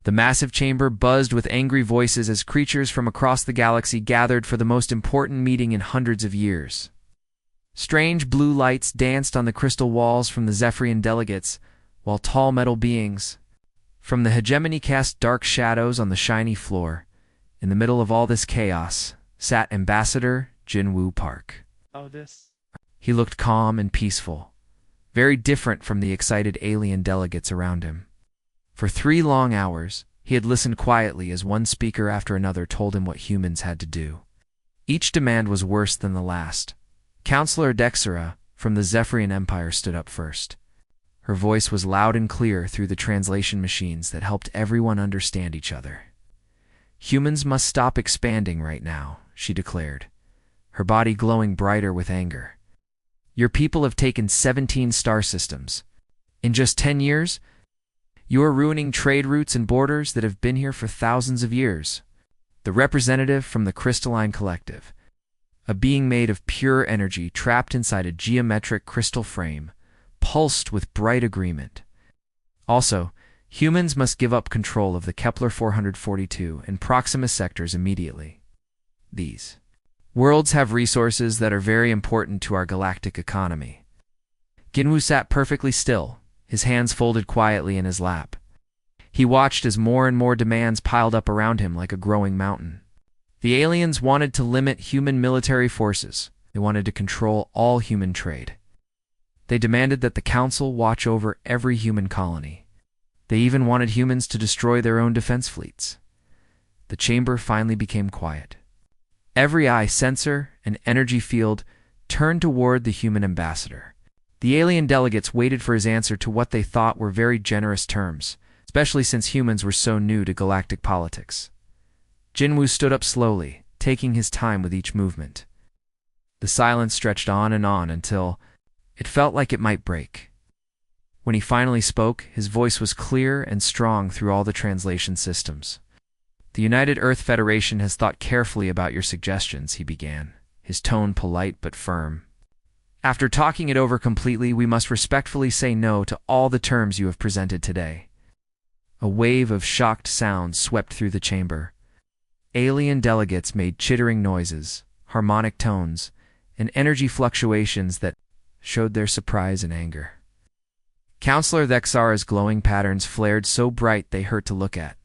The massive chamber buzzed with angry voices as creatures from across the galaxy gathered for the most important meeting in hundreds of years. Strange blue lights danced on the crystal walls from the Zephyrian delegates, while tall metal beings from the hegemony cast dark shadows on the shiny floor. In the middle of all this chaos sat Ambassador Jinwoo Park. He looked calm and peaceful, very different from the excited alien delegates around him. For 3 long hours, he had listened quietly as one speaker after another told him what humans had to do. Each demand was worse than the last. Counselor Dexera from the Zephyrian Empire stood up first. Her voice was loud and clear through the translation machines that helped everyone understand each other. Humans must stop expanding right now, she declared, her body glowing brighter with anger. Your people have taken 17 star systems. In just 10 years, you are ruining trade routes and borders that have been here for thousands of years. The representative from the Crystalline Collective, a being made of pure energy trapped inside a geometric crystal frame, pulsed with bright agreement. Also, humans must give up control of the Kepler 442 and Proxima sectors immediately. These worlds have resources that are very important to our galactic economy. Jinwoo sat perfectly still, his hands folded quietly in his lap. He watched as more and more demands piled up around him like a growing mountain. The aliens wanted to limit human military forces. They wanted to control all human trade. They demanded that the Council watch over every human colony. They even wanted humans to destroy their own defense fleets. The chamber finally became quiet. Every eye sensor and energy field turned toward the human ambassador. The alien delegates waited for his answer to what they thought were very generous terms, especially since humans were so new to galactic politics. Jinwoo stood up slowly, taking his time with each movement. The silence stretched on and on until it felt like it might break. When he finally spoke, his voice was clear and strong through all the translation systems. The United Earth Federation has thought carefully about your suggestions, he began, his tone polite but firm. After talking it over completely, we must respectfully say no to all the terms you have presented today. A wave of shocked sounds swept through the chamber. Alien delegates made chittering noises, harmonic tones, and energy fluctuations that showed their surprise and anger. Counselor Dexara's glowing patterns flared so bright they hurt to look at.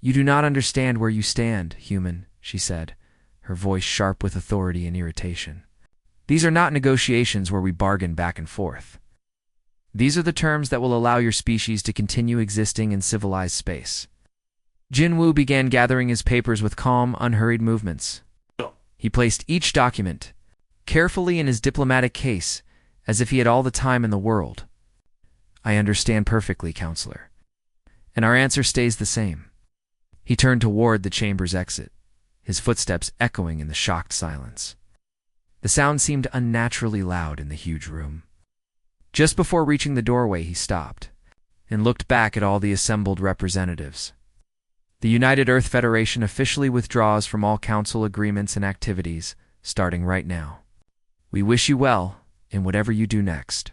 You do not understand where you stand, human, she said, her voice sharp with authority and irritation. These are not negotiations where we bargain back and forth. These are the terms that will allow your species to continue existing in civilized space. Jinwoo began gathering his papers with calm, unhurried movements. He placed each document carefully in his diplomatic case, as if he had all the time in the world. I understand perfectly, Counselor. And our answer stays the same. He turned toward the chamber's exit, his footsteps echoing in the shocked silence. The sound seemed unnaturally loud in the huge room. Just before reaching the doorway, he stopped and looked back at all the assembled representatives. The United Earth Federation officially withdraws from all council agreements and activities, starting right now. We wish you well in whatever you do next.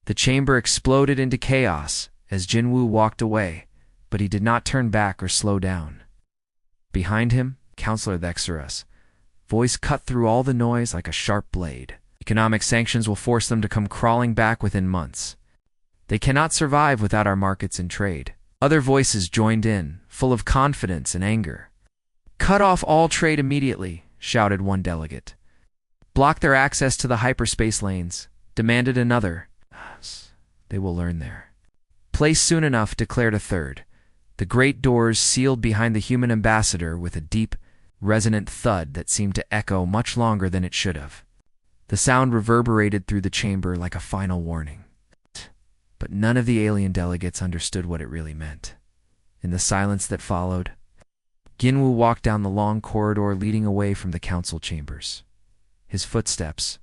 The chamber exploded into chaos as Jinwoo walked away, but he did not turn back or slow down. Behind him, Counselor Dexera's voice cut through all the noise like a sharp blade. Economic sanctions will force them to come crawling back within months. They cannot survive without our markets and trade. Other voices joined in, full of confidence and anger. Cut off all trade immediately, shouted one delegate. Block their access to the hyperspace lanes, demanded another. They will learn there. Place soon enough, declared a third. The great doors sealed behind the human ambassador with a deep, resonant thud that seemed to echo much longer than it should have. The sound reverberated through the chamber like a final warning. But none of the alien delegates understood what it really meant. In the silence that followed, Jinwoo walked down the long corridor leading away from the council chambers. His footsteps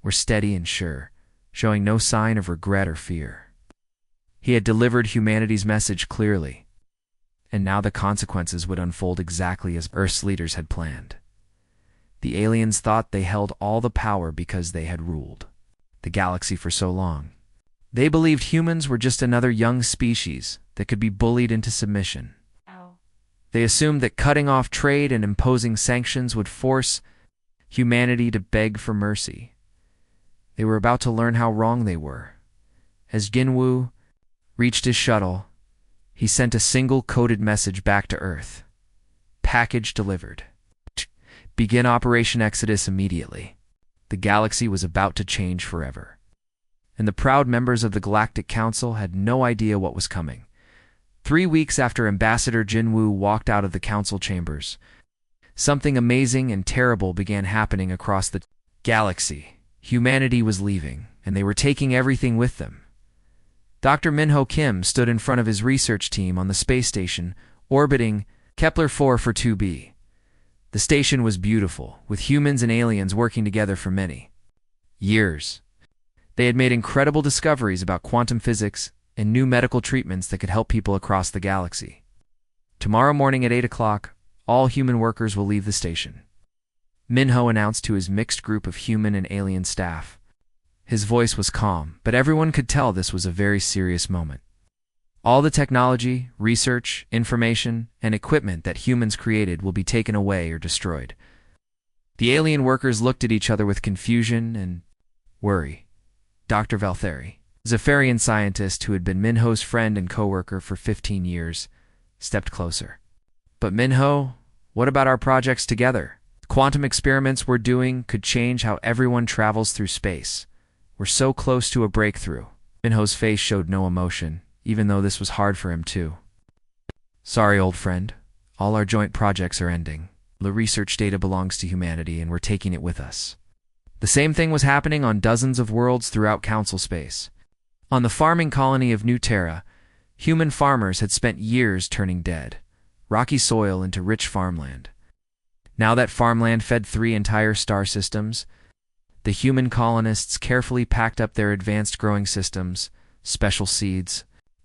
were steady and sure, showing no sign of regret or fear. He had delivered humanity's message clearly, and now the consequences would unfold exactly as Earth's leaders had planned. The aliens thought they held all the power because they had ruled the galaxy for so long. They believed humans were just another young species, that could be bullied into submission. Oh. They assumed that cutting off trade and imposing sanctions would force humanity to beg for mercy. They were about to learn how wrong they were. As Ginwu reached his shuttle, he sent a single coded message back to Earth. Package delivered. Begin Operation Exodus immediately. The galaxy was about to change forever. And the proud members of the Galactic Council had no idea what was coming. 3 weeks after Ambassador Jinwu walked out of the council chambers, something amazing and terrible began happening across the galaxy. Humanity was leaving, and they were taking everything with them. Dr. Minho Kim stood in front of his research team on the space station, orbiting Kepler 4 for 2b. The station was beautiful, with humans and aliens working together for many years. They had made incredible discoveries about quantum physics and new medical treatments that could help people across the galaxy. Tomorrow morning at 8 o'clock, all human workers will leave the station, Minho announced to his mixed group of human and alien staff. His voice was calm, but everyone could tell this was a very serious moment. All the technology, research, information, and equipment that humans created will be taken away or destroyed. The alien workers looked at each other with confusion and worry. Dr. Valtheri, a Zephyrian scientist who had been Minho's friend and co-worker for 15 years, stepped closer. But Minho, what about our projects together? The quantum experiments we're doing could change how everyone travels through space. We're so close to a breakthrough. Minho's face showed no emotion, even though this was hard for him too. Sorry, old friend. All our joint projects are ending. The research data belongs to humanity, and we're taking it with us. The same thing was happening on dozens of worlds throughout Council space. On the farming colony of New Terra, human farmers had spent years turning dead, rocky soil into rich farmland. Now that farmland fed 3 entire star systems, the human colonists carefully packed up their advanced growing systems, special seeds,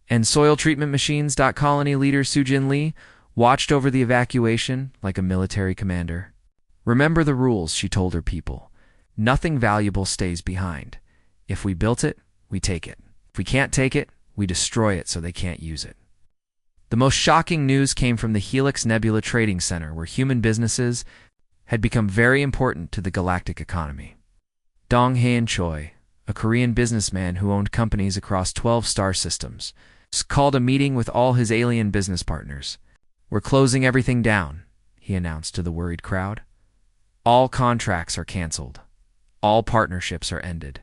and soil treatment machines. Colony leader Sujin Lee watched over the evacuation like a military commander. Remember the rules, she told her people. Nothing valuable stays behind. If we built it, we take it. If we can't take it, we destroy it so they can't use it. The most shocking news came from the Helix Nebula Trading Center, where human businesses had become very important to the galactic economy. Dong Haen Choi, a Korean businessman who owned companies across 12 star systems, called a meeting with all his alien business partners. We're closing everything down, he announced to the worried crowd. All contracts are canceled. All partnerships are ended.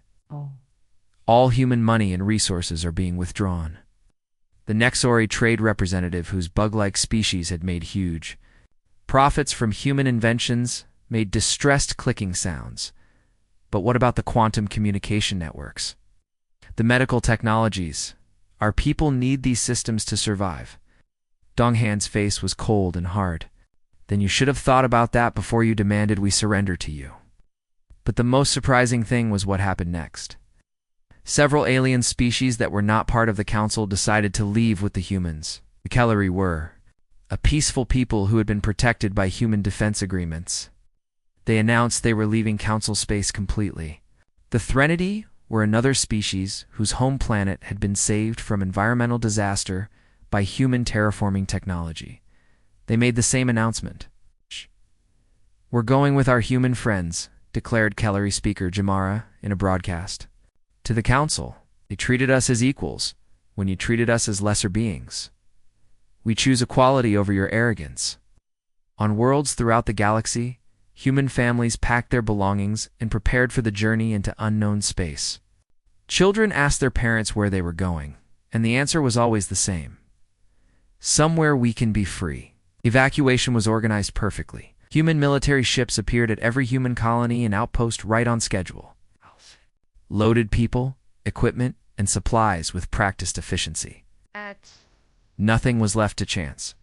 All human money and resources are being withdrawn. The Nexori trade representative, whose bug-like species had made huge profits from human inventions, made distressed clicking sounds. But what about the quantum communication networks? The medical technologies? Our people need these systems to survive. Donghan's face was cold and hard. Then you should have thought about that before you demanded we surrender to you. But the most surprising thing was what happened next. Several alien species that were not part of the council decided to leave with the humans. The Kellery were a peaceful people who had been protected by human defense agreements. They announced they were leaving council space completely. The Threnody were another species whose home planet had been saved from environmental disaster by human terraforming technology. They made the same announcement. We're going with our human friends, declared Kellery speaker Jamara in a broadcast. To the council, they treated us as equals when you treated us as lesser beings. We choose equality over your arrogance. On worlds throughout the galaxy, human families packed their belongings and prepared for the journey into unknown space. Children asked their parents where they were going, and the answer was always the same. Somewhere we can be free. Evacuation was organized perfectly. Human military ships appeared at every human colony and outpost right on schedule. Loaded people, equipment, and supplies with practiced efficiency. Nothing was left to chance.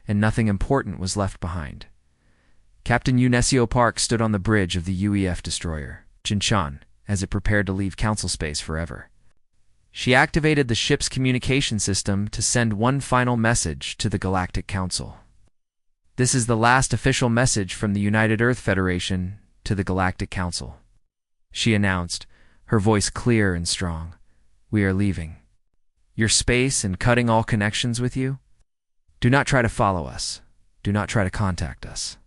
And nothing important was left behind. Captain Unesio Park stood on the bridge of the UEF destroyer, Jinshan, as it prepared to leave council space forever. She activated the ship's communication system to send one final message to the Galactic Council. This is the last official message from the United Earth Federation to the Galactic Council, she announced, her voice clear and strong. We are leaving. your space and cutting all connections with you? Do not try to follow us. Do not try to contact us.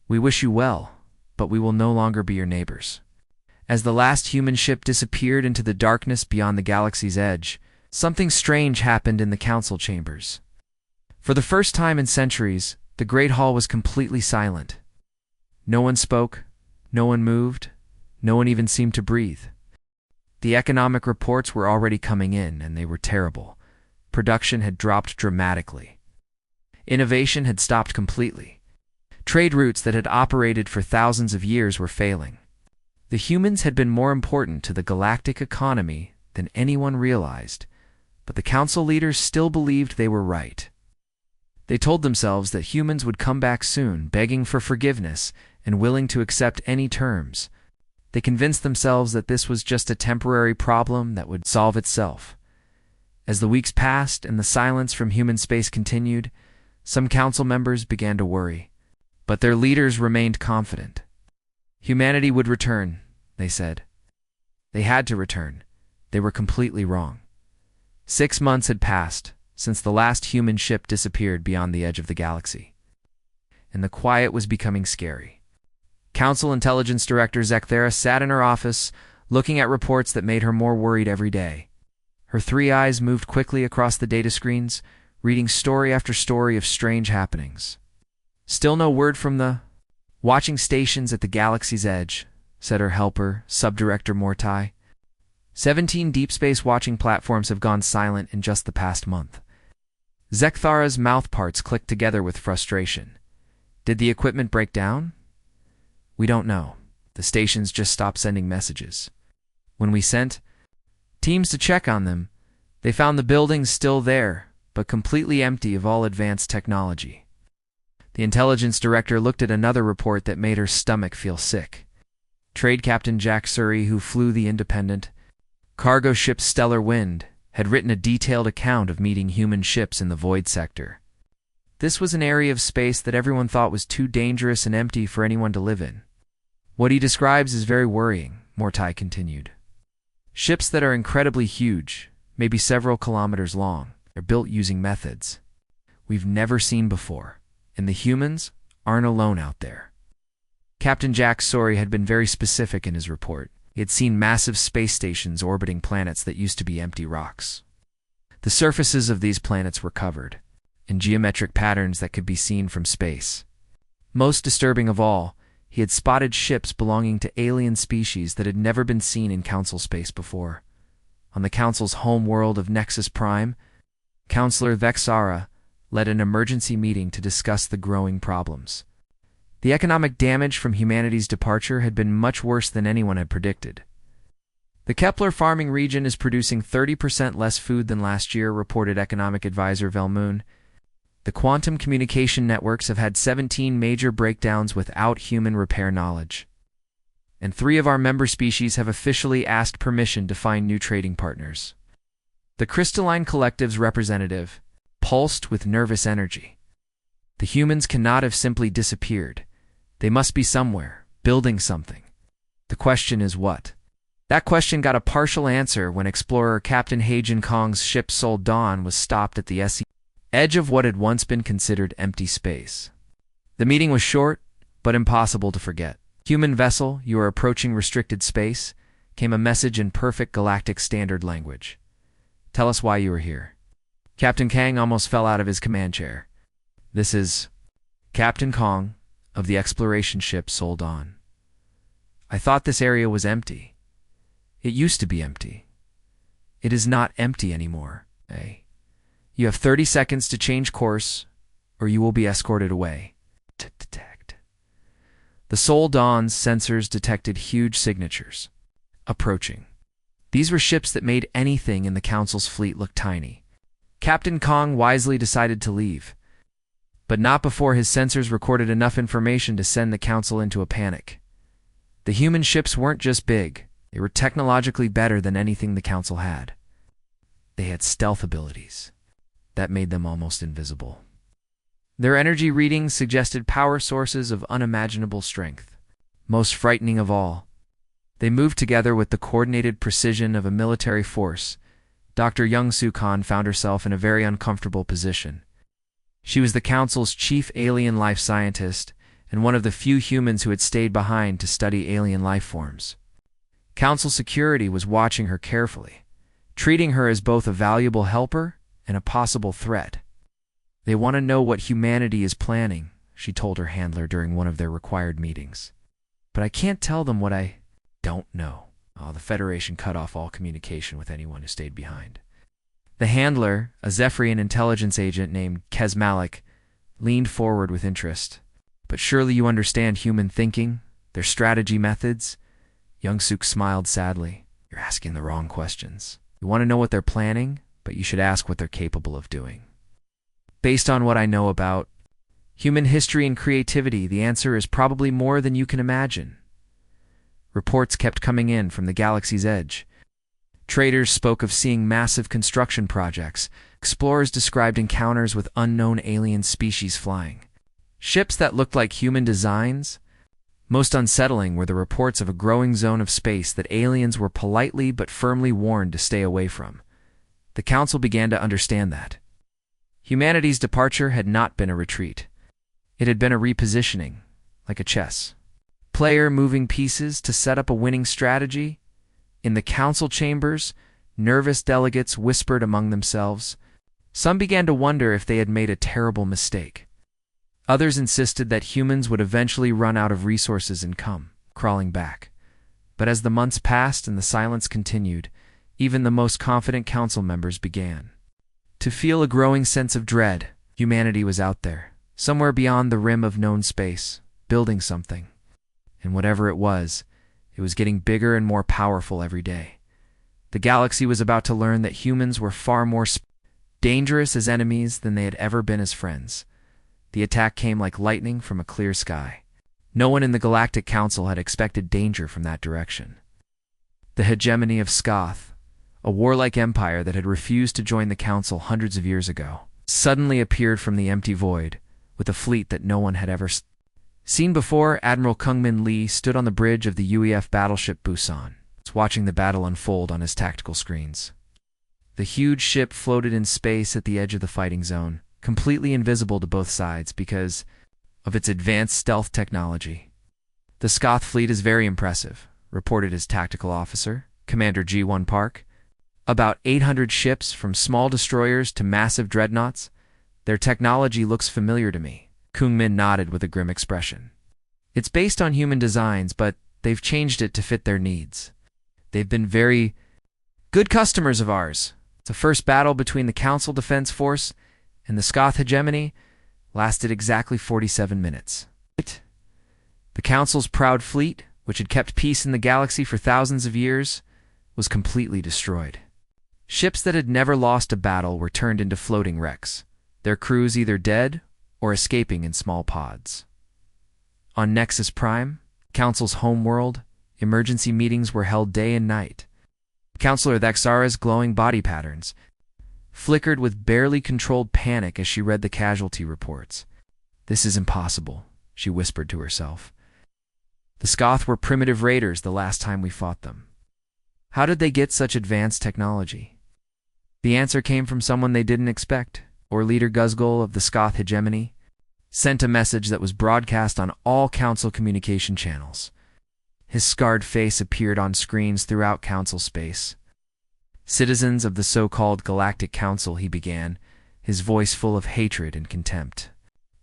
We wish you well, but we will no longer be your neighbors. As the last human ship disappeared into the darkness beyond the galaxy's edge, something strange happened in the council chambers. For the first time in centuries, the Great Hall was completely silent. No one spoke, no one moved, no one even seemed to breathe. The economic reports were already coming in, and they were terrible. Production had dropped dramatically. Innovation had stopped completely. Trade routes that had operated for thousands of years were failing. The humans had been more important to the galactic economy than anyone realized, but the council leaders still believed they were right. They told themselves that humans would come back soon, begging for forgiveness and willing to accept any terms. They convinced themselves that this was just a temporary problem that would solve itself. As the weeks passed and the silence from human space continued, some council members began to worry. But their leaders remained confident. Humanity would return, they said. They had to return. They were completely wrong. 6 months had passed since the last human ship disappeared beyond the edge of the galaxy, and the quiet was becoming scary. Council Intelligence Director Zekthera sat in her office, looking at reports that made her more worried every day. Her 3 eyes moved quickly across the data screens, reading story after story of strange happenings. Still no word from the watching stations at the galaxy's edge, said her helper, Subdirector Mortai. 17 deep space watching platforms have gone silent in just the past month. Zekthara's mouth parts clicked together with frustration. Did the equipment break down? We don't know. The stations just stopped sending messages. When we sent teams to check on them, they found the buildings still there, but completely empty of all advanced technology. The intelligence director looked at another report that made her stomach feel sick. Trade Captain Jack Surrey, who flew the Independent cargo ship Stellar Wind, had written a detailed account of meeting human ships in the Void Sector. This was an area of space that everyone thought was too dangerous and empty for anyone to live in. What he describes is very worrying, Mortai continued. Ships that are incredibly huge, maybe several kilometers long, are built using methods we've never seen before, and the humans aren't alone out there. Captain Jack Surrey had been very specific in his report. He had seen massive space stations orbiting planets that used to be empty rocks. The surfaces of these planets were covered in geometric patterns that could be seen from space. Most disturbing of all, he had spotted ships belonging to alien species that had never been seen in Council space before. On the Council's home world of Nexus Prime, Counselor Vexara led an emergency meeting to discuss the growing problems. The economic damage from humanity's departure had been much worse than anyone had predicted. The Kepler farming region is producing 30% less food than last year, reported economic advisor Velmoon. The quantum communication networks have had 17 major breakdowns without human repair knowledge. And 3 of our member species have officially asked permission to find new trading partners. The Crystalline Collective's representative pulsed with nervous energy. The humans cannot have simply disappeared. They must be somewhere, building something. The question is what? That question got a partial answer when explorer Captain Heijin Kong's ship Sol Dawn was stopped at the edge of what had once been considered empty space. The meeting was short, but impossible to forget. Human vessel, you are approaching restricted space, came a message in perfect galactic standard language. Tell us why you are here. Captain Kang almost fell out of his command chair. This is Captain Kong of the exploration ship Sol Dawn. I thought this area was empty. It used to be empty. It is not empty anymore, eh? You have 30 seconds to change course, or you will be escorted away. Detect. The Sol Dawn's sensors detected huge signatures. Approaching. These were ships that made anything in the Council's fleet look tiny. Captain Kong wisely decided to leave, but not before his sensors recorded enough information to send the Council into a panic. The human ships weren't just big, they were technologically better than anything the Council had. They had stealth abilities that made them almost invisible. Their energy readings suggested power sources of unimaginable strength. Most frightening of all, they moved together with the coordinated precision of a military force, Dr. Young Soo Khan found herself in a very uncomfortable position. She was the Council's chief alien life scientist and one of the few humans who had stayed behind to study alien life forms. Council security was watching her carefully, treating her as both a valuable helper and a possible threat. "They want to know what humanity is planning," she told her handler during one of their required meetings. "But I can't tell them what I don't know." The Federation cut off all communication with anyone who stayed behind. The handler, a Zephyrian intelligence agent named Kez Malik, leaned forward with interest. "But surely you understand human thinking, their strategy methods?" Young Suk smiled sadly. "You're asking the wrong questions. You want to know what they're planning, but you should ask what they're capable of doing." "Based on what I know about human history and creativity, the answer is probably more than you can imagine." Reports kept coming in from the galaxy's edge. Traders spoke of seeing massive construction projects. Explorers described encounters with unknown alien species flying ships that looked like human designs. Most unsettling were the reports of a growing zone of space that aliens were politely but firmly warned to stay away from. The Council began to understand that humanity's departure had not been a retreat. It had been a repositioning, like a chess player moving pieces to set up a winning strategy. In the council chambers, nervous delegates whispered among themselves. Some began to wonder if they had made a terrible mistake. Others insisted that humans would eventually run out of resources and come crawling back. But as the months passed and the silence continued, even the most confident council members began to feel a growing sense of dread. Humanity was out there, somewhere beyond the rim of known space, building something. And whatever it was getting bigger and more powerful every day. The galaxy was about to learn that humans were far more dangerous as enemies than they had ever been as friends. The attack came like lightning from a clear sky. No one in the Galactic Council had expected danger from that direction. The hegemony of Skoth, a warlike empire that had refused to join the Council hundreds of years ago, suddenly appeared from the empty void, with a fleet that no one had ever seen before. Admiral Kungmin Lee stood on the bridge of the UEF battleship Busan, watching the battle unfold on his tactical screens. The huge ship floated in space at the edge of the fighting zone, completely invisible to both sides because of its advanced stealth technology. "The Skoth fleet is very impressive," reported his tactical officer, Commander G1 Park. "About 800 ships, from small destroyers to massive dreadnoughts. Their technology looks familiar to me." Kungmin nodded with a grim expression. "It's based on human designs, but they've changed it to fit their needs. They've been very good customers of ours." The first battle between the Council Defense Force and the Skoth hegemony lasted exactly 47 minutes. The Council's proud fleet, which had kept peace in the galaxy for thousands of years, was completely destroyed. Ships that had never lost a battle were turned into floating wrecks, their crews either dead or escaping in small pods. On Nexus Prime, Council's homeworld, emergency meetings were held day and night. Councilor Thexara's glowing body patterns flickered with barely controlled panic as she read the casualty reports. "This is impossible," she whispered to herself. "The Skoth were primitive raiders the last time we fought them. How did they get such advanced technology?" The answer came from someone they didn't expect. Leader Guzgul of the Skoth hegemony sent a message that was broadcast on all Council communication channels. His scarred face appeared on screens throughout Council space. "Citizens of the so-called Galactic Council," he began, his voice full of hatred and contempt.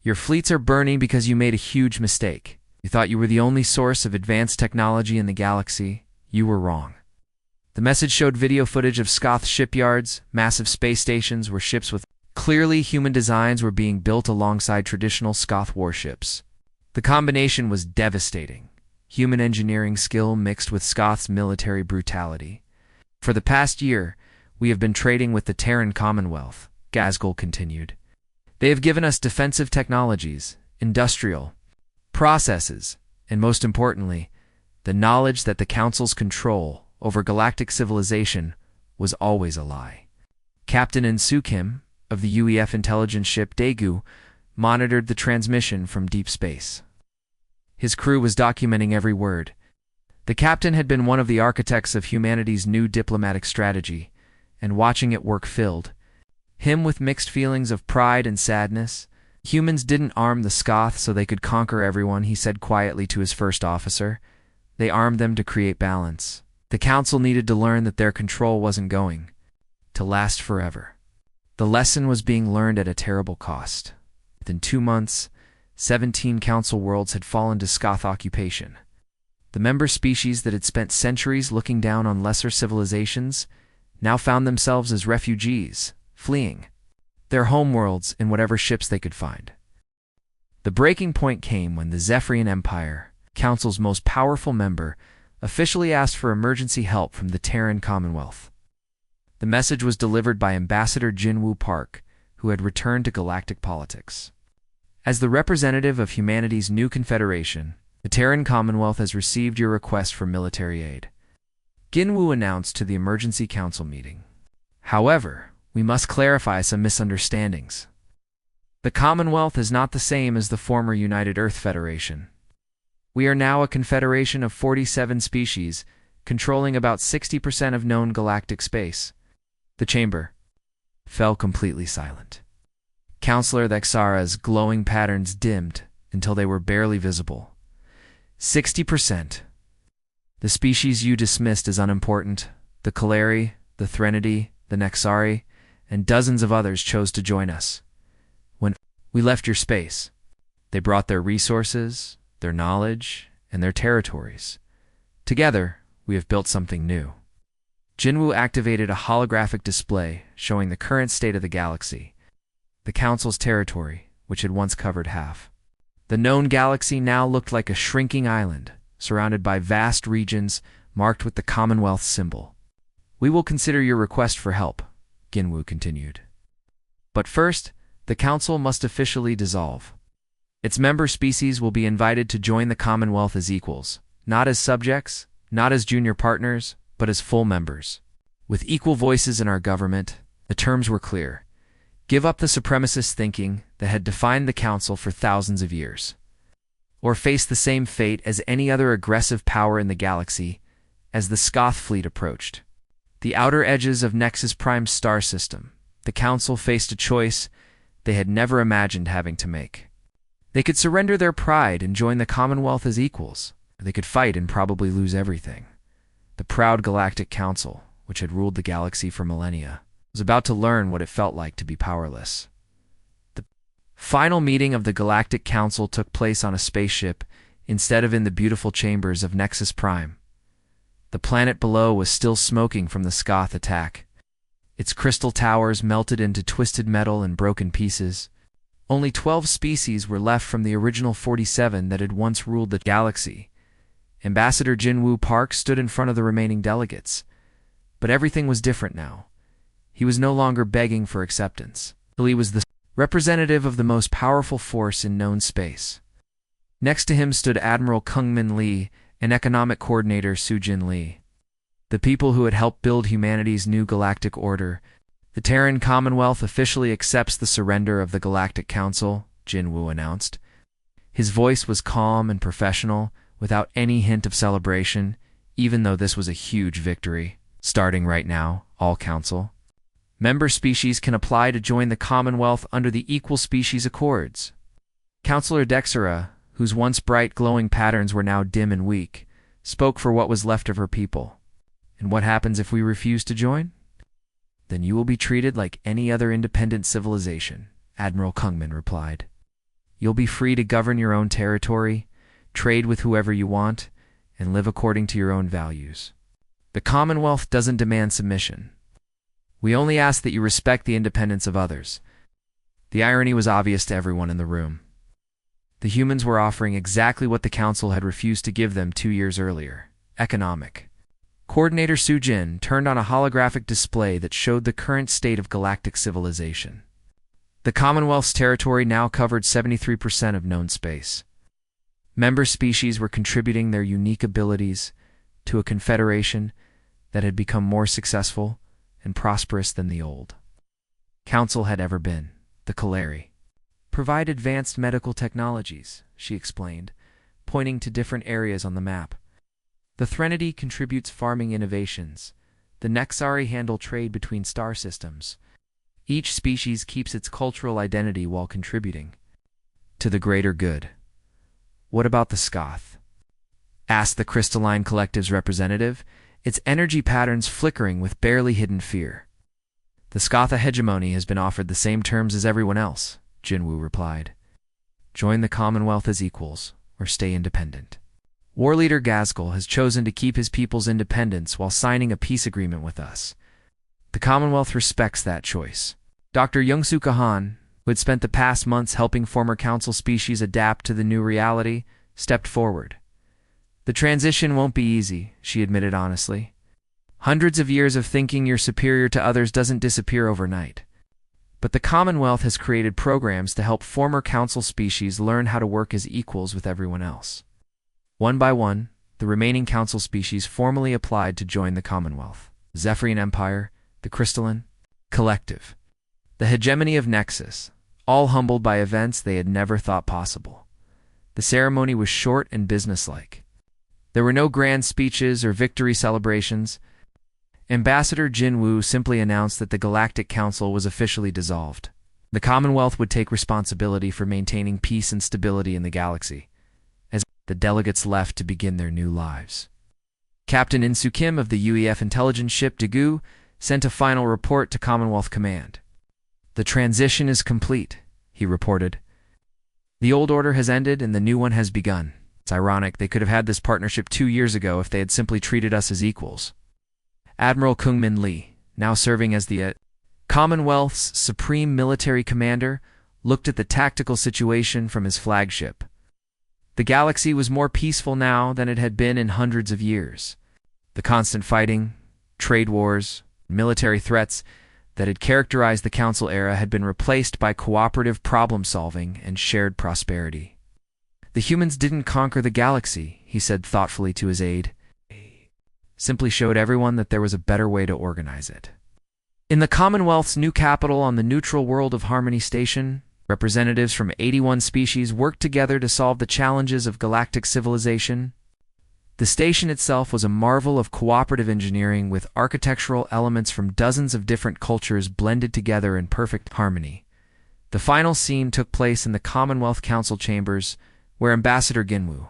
"Your fleets are burning because you made a huge mistake. You thought you were the only source of advanced technology in the galaxy. You were wrong." The message showed video footage of Skoth shipyards, massive space stations where ships with clearly human designs were being built alongside traditional Skoth warships. The combination was devastating. Human engineering skill mixed with Skoth's military brutality. "For the past year, we have been trading with the Terran Commonwealth," Gazgul continued. "They have given us defensive technologies, industrial processes, and most importantly, the knowledge that the Council's control over galactic civilization was always a lie." Captain In-Soo Kim of the UEF intelligence ship Daegu monitored the transmission from deep space. His crew was documenting every word. The captain had been one of the architects of humanity's new diplomatic strategy, and watching it work filled him with mixed feelings of pride and sadness. Humans didn't arm the Scoth so they could conquer everyone, he said quietly to his first officer. They armed them to create balance. The council needed to learn that their control wasn't going to last forever. The lesson was being learned at a terrible cost. Within 2 months, 17 council worlds had fallen to Scoth occupation. The member species that had spent centuries looking down on lesser civilizations now found themselves as refugees, fleeing their homeworlds in whatever ships they could find. The breaking point came when the Zephyrian Empire, Council's most powerful member, officially asked for emergency help from the Terran Commonwealth. The message was delivered by Ambassador Jinwoo Park, who had returned to galactic politics. As the representative of humanity's new confederation, the Terran Commonwealth has received your request for military aid, Jinwoo announced to the Emergency Council meeting. However, we must clarify some misunderstandings. The Commonwealth is not the same as the former United Earth Federation. We are now a confederation of 47 species, controlling about 60% of known galactic space. The chamber fell completely silent. Counselor Thexara's glowing patterns dimmed until they were barely visible. 60%. The species you dismissed as unimportant, the Kaleri, the Threnody, the Nexari, and dozens of others chose to join us. When we left your space, they brought their resources, their knowledge, and their territories. Together, we have built something new. Jinwoo activated a holographic display showing the current state of the galaxy, the Council's territory, which had once covered half. The known galaxy now looked like a shrinking island, surrounded by vast regions marked with the Commonwealth symbol. We will consider your request for help, Jinwoo continued. But first, the Council must officially dissolve. Its member species will be invited to join the Commonwealth as equals, not as subjects, not as junior partners, but as full members. With equal voices in our government, the terms were clear. Give up the supremacist thinking that had defined the Council for thousands of years, or face the same fate as any other aggressive power in the galaxy as the Scoth fleet approached. The outer edges of Nexus Prime's star system, the Council faced a choice they had never imagined having to make. They could surrender their pride and join the Commonwealth as equals, or they could fight and probably lose everything. The proud Galactic Council, which had ruled the galaxy for millennia, was about to learn what it felt like to be powerless. The final meeting of the Galactic Council took place on a spaceship instead of in the beautiful chambers of Nexus Prime. The planet below was still smoking from the Scoth attack. Its crystal towers melted into twisted metal and broken pieces. Only 12 species were left from the original 47 that had once ruled the galaxy. Ambassador Jinwoo Park stood in front of the remaining delegates. But everything was different now. He was no longer begging for acceptance. He was the representative of the most powerful force in known space. Next to him stood Admiral Kungmin Lee and Economic Coordinator Sujin Lee. The people who had helped build humanity's new galactic order. The Terran Commonwealth officially accepts the surrender of the Galactic Council, Jinwoo announced. His voice was calm and professional, without any hint of celebration, even though this was a huge victory. Starting right now, all Council member species can apply to join the Commonwealth under the Equal Species Accords. Counselor Dexera, whose once bright glowing patterns were now dim and weak, spoke for what was left of her people. And what happens if we refuse to join? Then you will be treated like any other independent civilization, Admiral Kungmin replied. You'll be free to govern your own territory, trade with whoever you want, and live according to your own values. The Commonwealth doesn't demand submission. We only ask that you respect the independence of others. The irony was obvious to everyone in the room. The humans were offering exactly what the Council had refused to give them 2 years earlier: economic. Coordinator Sujin turned on a holographic display that showed the current state of galactic civilization. The Commonwealth's territory now covered 73% of known space. Member species were contributing their unique abilities to a confederation that had become more successful and prosperous than the old Council had ever been. The Kaleri provide advanced medical technologies, she explained, pointing to different areas on the map. The Threnody contributes farming innovations. The Nexari handle trade between star systems. Each species keeps its cultural identity while contributing to the greater good. What about the Scoth? Asked the Crystalline Collective's representative, its energy patterns flickering with barely hidden fear. The Scotha hegemony has been offered the same terms as everyone else, Jinwu replied. Join the Commonwealth as equals, or stay independent. War leader Gazgul has chosen to keep his people's independence while signing a peace agreement with us. The Commonwealth respects that choice. Dr. Youngsu Kahan, who had spent the past months helping former council species adapt to the new reality, stepped forward. The transition won't be easy, she admitted honestly. Hundreds of years of thinking you're superior to others doesn't disappear overnight. But the Commonwealth has created programs to help former council species learn how to work as equals with everyone else. One by one, the remaining council species formally applied to join the Commonwealth. The Zephyrian Empire, the Crystalline Collective, the hegemony of Nexus, all humbled by events they had never thought possible. The ceremony was short and businesslike. There were no grand speeches or victory celebrations. Ambassador Jinwu simply announced that the Galactic Council was officially dissolved. The Commonwealth would take responsibility for maintaining peace and stability in the galaxy, as the delegates left to begin their new lives. Captain Insu Kim of the UEF intelligence ship Daegu sent a final report to Commonwealth Command. The transition is complete, he reported. The old order has ended and the new one has begun. It's ironic they could have had this partnership 2 years ago if they had simply treated us as equals. Admiral Kungmin Lee, now serving as the Commonwealth's supreme military commander, looked at the tactical situation from his flagship. The galaxy was more peaceful now than it had been in hundreds of years. The constant fighting, trade wars, military threats that had characterized the Council era had been replaced by cooperative problem-solving and shared prosperity. The humans didn't conquer the galaxy, he said thoughtfully to his aide. Simply showed everyone that there was a better way to organize it. In the Commonwealth's new capital on the neutral world of Harmony Station, representatives from 81 species worked together to solve the challenges of galactic civilization. The station itself was a marvel of cooperative engineering with architectural elements from dozens of different cultures blended together in perfect harmony. The final scene took place in the Commonwealth Council chambers, where Ambassador Ginwu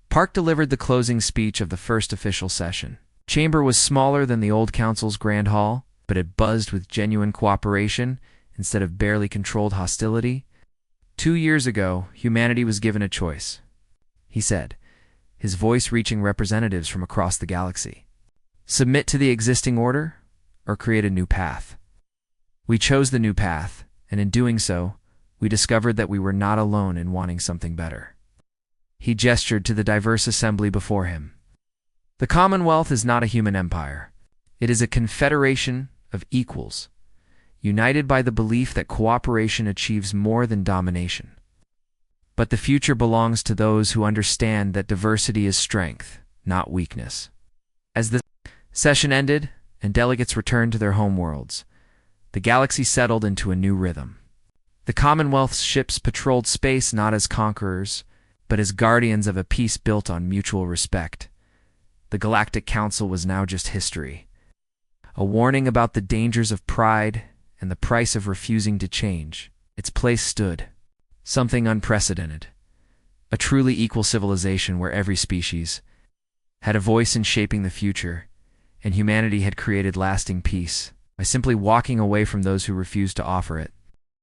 Park delivered the closing speech of the first official session. Chamber was smaller than the old council's grand hall, but it buzzed with genuine cooperation instead of barely controlled hostility. 2 years ago, humanity was given a choice, he said, his voice reaching representatives from across the galaxy. Submit to the existing order, or create a new path. We chose the new path, and in doing so, we discovered that we were not alone in wanting something better. He gestured to the diverse assembly before him. The Commonwealth is not a human empire. It is a confederation of equals, united by the belief that cooperation achieves more than domination. But the future belongs to those who understand that diversity is strength, not weakness. As the session ended and delegates returned to their homeworlds, the galaxy settled into a new rhythm. The Commonwealth's ships patrolled space not as conquerors, but as guardians of a peace built on mutual respect. The Galactic Council was now just history, a warning about the dangers of pride and the price of refusing to change. Its place stood something unprecedented, a truly equal civilization where every species had a voice in shaping the future, and humanity had created lasting peace by simply walking away from those who refused to offer it.